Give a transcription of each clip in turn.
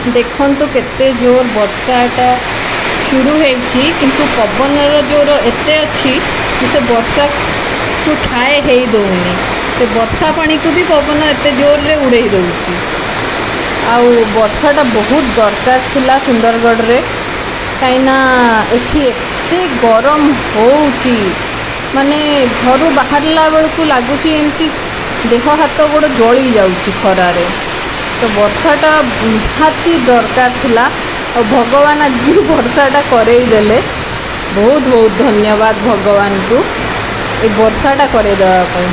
देखंतु केते जोर वर्षाटा शुरू होइछि किंतु पवनर जोर एते अच्छी कि से वर्षा को ठाए हे दौनी से वर्षा पानी को भी पवन एते जोर रे उड़े दउछि। आउ वर्षाटा बहुत दरकार थिला सुंदरगढ़ रे कहीं एठी एते गरम होउछि माने घर बाहरला बेलू लगुच एमती देह हाथ गोड़ जली जाउछि खरारे। तो वर्षाटा निहाती दरकार थिला और भगवान आज वर्षाटा करईदेले बहुत बहुत धन्यवाद भगवान को ये वर्षाटा करईदेवाई।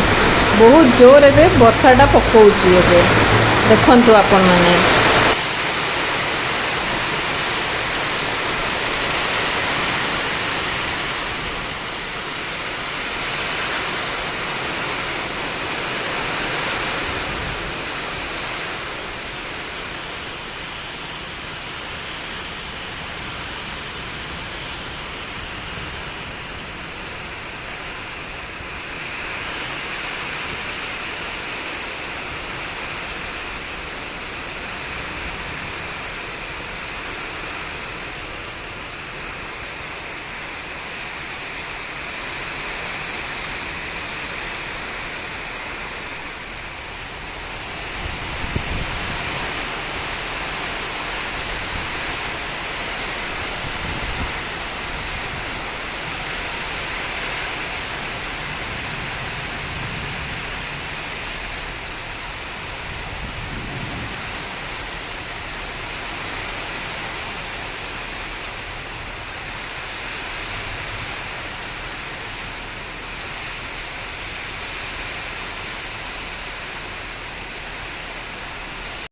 बहुत जोर एबे वर्षाटा पकाउछि एबे देखंतु आपण माने।